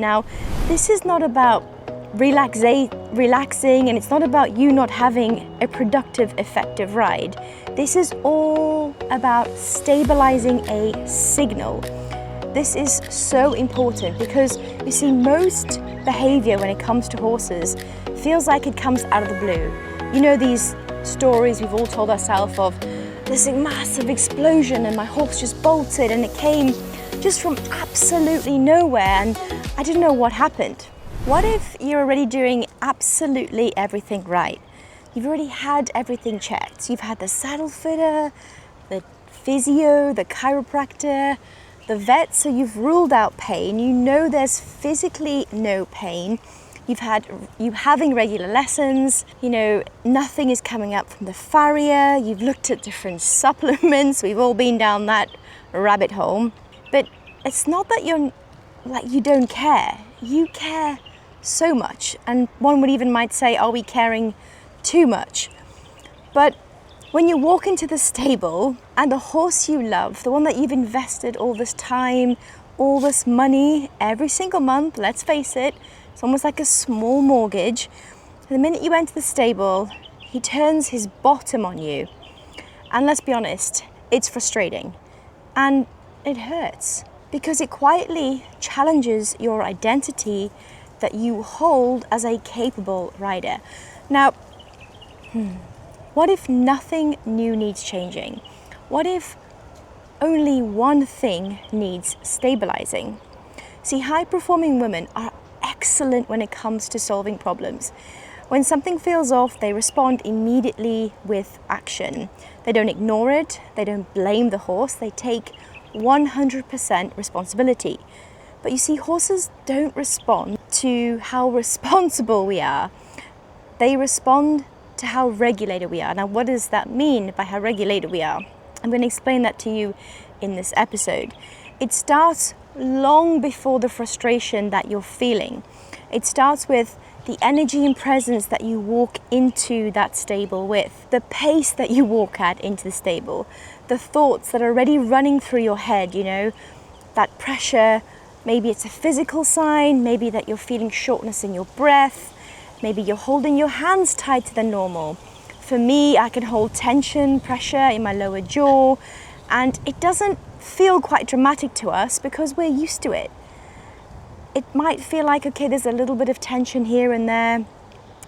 Now, this is not about relaxing, and it's not about you not having a productive, effective ride. This is all about stabilizing a signal. This is so important because you see, most behavior when it comes to horses feels like it comes out of the blue. You know these stories we've all told ourselves of this massive explosion and my horse just bolted and it came just from absolutely nowhere and I didn't know what happened. What if you're already doing absolutely everything right? You've already had everything checked. You've had the saddle fitter, the physio, the chiropractor, the vet, so you've ruled out pain. You know there's physically no pain. You having regular lessons, you know, nothing is coming up from the farrier. You've looked at different supplements. We've all been down that rabbit hole. But it's not that you don't care. You care so much. And one would even might say, are we caring too much? But when you walk into the stable and the horse you love, the one that you've invested all this time, all this money, every single month, let's face it, it's almost like a small mortgage. And the minute you enter the stable, he turns his bottom on you. And let's be honest, it's frustrating. And it hurts because it quietly challenges your identity that you hold as a capable rider. Now, what if nothing new needs changing? What if only one thing needs stabilizing? See, high-performing women are excellent when it comes to solving problems. When something feels off, they respond immediately with action. They don't ignore it, they don't blame the horse, they take 100% responsibility. But you see, horses don't respond to how responsible we are. They respond to how regulated we are. Now, what does that mean by how regulated we are? I'm going to explain that to you in this episode. It starts long before the frustration that you're feeling. It starts with the energy and presence that you walk into that stable with, the pace that you walk at into the stable, the thoughts that are already running through your head, you know, that pressure. Maybe it's a physical sign, maybe that you're feeling shortness in your breath, maybe you're holding your hands tighter than normal. For me, I can hold tension, pressure in my lower jaw, and it doesn't feel quite dramatic to us because we're used to it. It might feel like, okay, there's a little bit of tension here and there.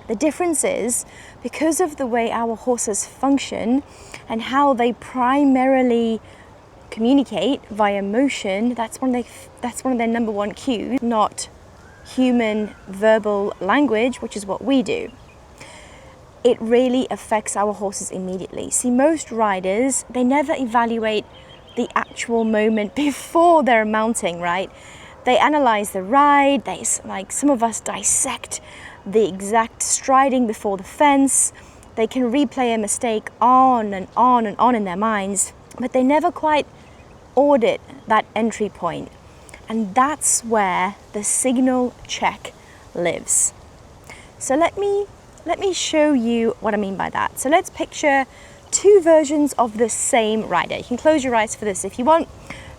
The difference is, because of the way our horses function and how they primarily communicate via motion, that's one of their number one cues, not human verbal language, which is what we do. It really affects our horses immediately. See, most riders, they never evaluate the actual moment before they're mounting, right? They analyze the ride, like some of us dissect the exact striding before the fence. They can replay a mistake on and on and on in their minds, but they never quite audit that entry point. And that's where the signal check lives. So let me show you what I mean by that. So let's picture two versions of the same rider. You can close your eyes for this if you want,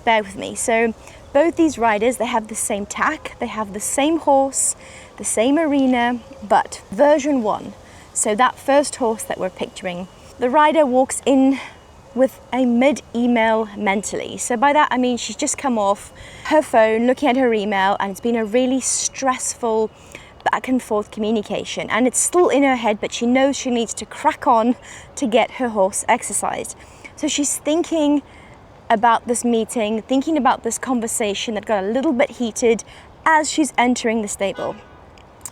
bear with me. So both these riders, they have the same tack, they have the same horse, the same arena, but version one. So that first horse that we're picturing, the rider walks in with a mid-email mentally. So by that I mean she's just come off her phone looking at her email, and it's been a really stressful back and forth communication, and it's still in her head, but she knows she needs to crack on to get her horse exercised. So she's thinking about this meeting, thinking about this conversation that got a little bit heated as she's entering the stable.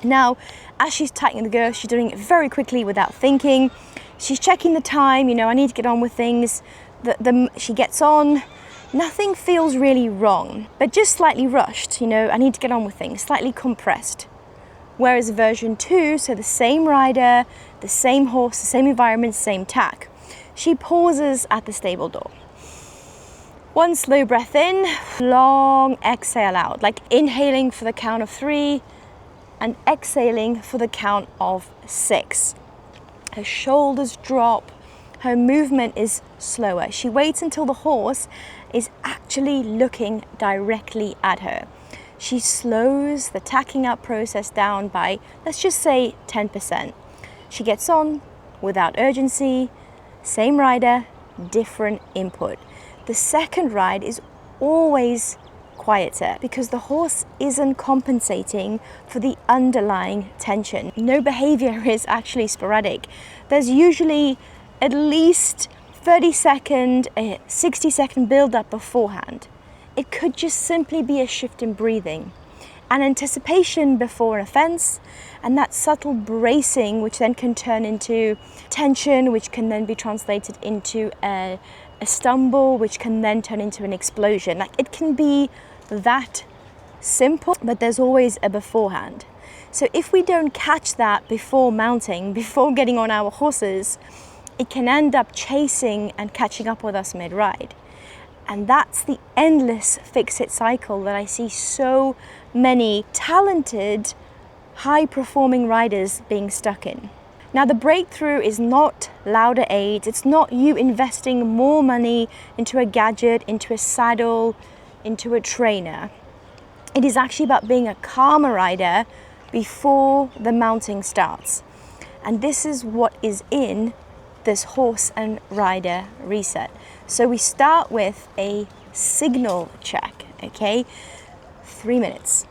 Now, as she's tightening the girth, she's doing it very quickly without thinking. She's checking the time, you know, I need to get on with things. She gets on, nothing feels really wrong, but just slightly rushed, you know, I need to get on with things, slightly compressed. Whereas version two, so the same rider, the same horse, the same environment, same tack, she pauses at the stable door. One slow breath in, long exhale out, like inhaling for the count of 3 and exhaling for the count of 6. Her shoulders drop, her movement is slower. She waits until the horse is actually looking directly at her. She slows the tacking up process down by, let's just say, 10%. She gets on without urgency, same rider, different input. The second ride is always quieter because the horse isn't compensating for the underlying tension. No behavior is actually sporadic. There's usually at least 30-second, 60-second build-up beforehand. It could just simply be a shift in breathing, an anticipation before an offense, and that subtle bracing, which then can turn into tension, which can then be translated into a stumble, which can then turn into an explosion. Like, it can be that simple, but there's always a beforehand. So if we don't catch that before mounting, before getting on our horses, it can end up chasing and catching up with us mid-ride. And that's the endless fix-it cycle that I see so many talented, high-performing riders being stuck in. Now, the breakthrough is not louder aids. It's not you investing more money into a gadget, into a saddle, into a trainer. It is actually about being a calmer rider before the mounting starts. And this is what is in this horse and rider reset. So we start with a signal check, okay? 3 minutes,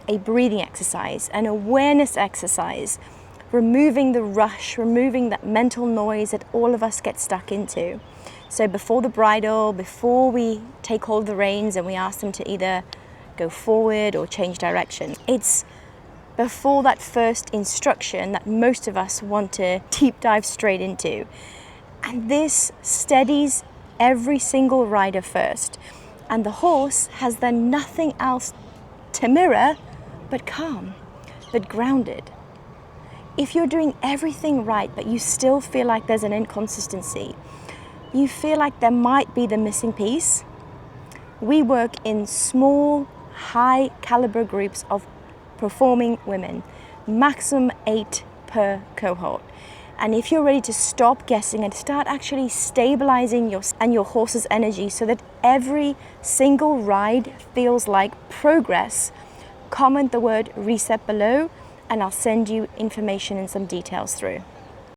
a breathing exercise, an awareness exercise, removing the rush, removing that mental noise that all of us get stuck into. So before the bridle, before we take hold of the reins and we ask them to either go forward or change direction, it's before that first instruction that most of us want to deep dive straight into. And this steadies every single rider first. And the horse has then nothing else to mirror but calm, but grounded. If you're doing everything right, but you still feel like there's an inconsistency, you feel like there might be the missing piece, we work in small, high caliber groups of performing women, maximum 8 per cohort. And if you're ready to stop guessing and start actually stabilizing your horse's energy so that every single ride feels like progress, comment the word reset below and I'll send you information and some details through.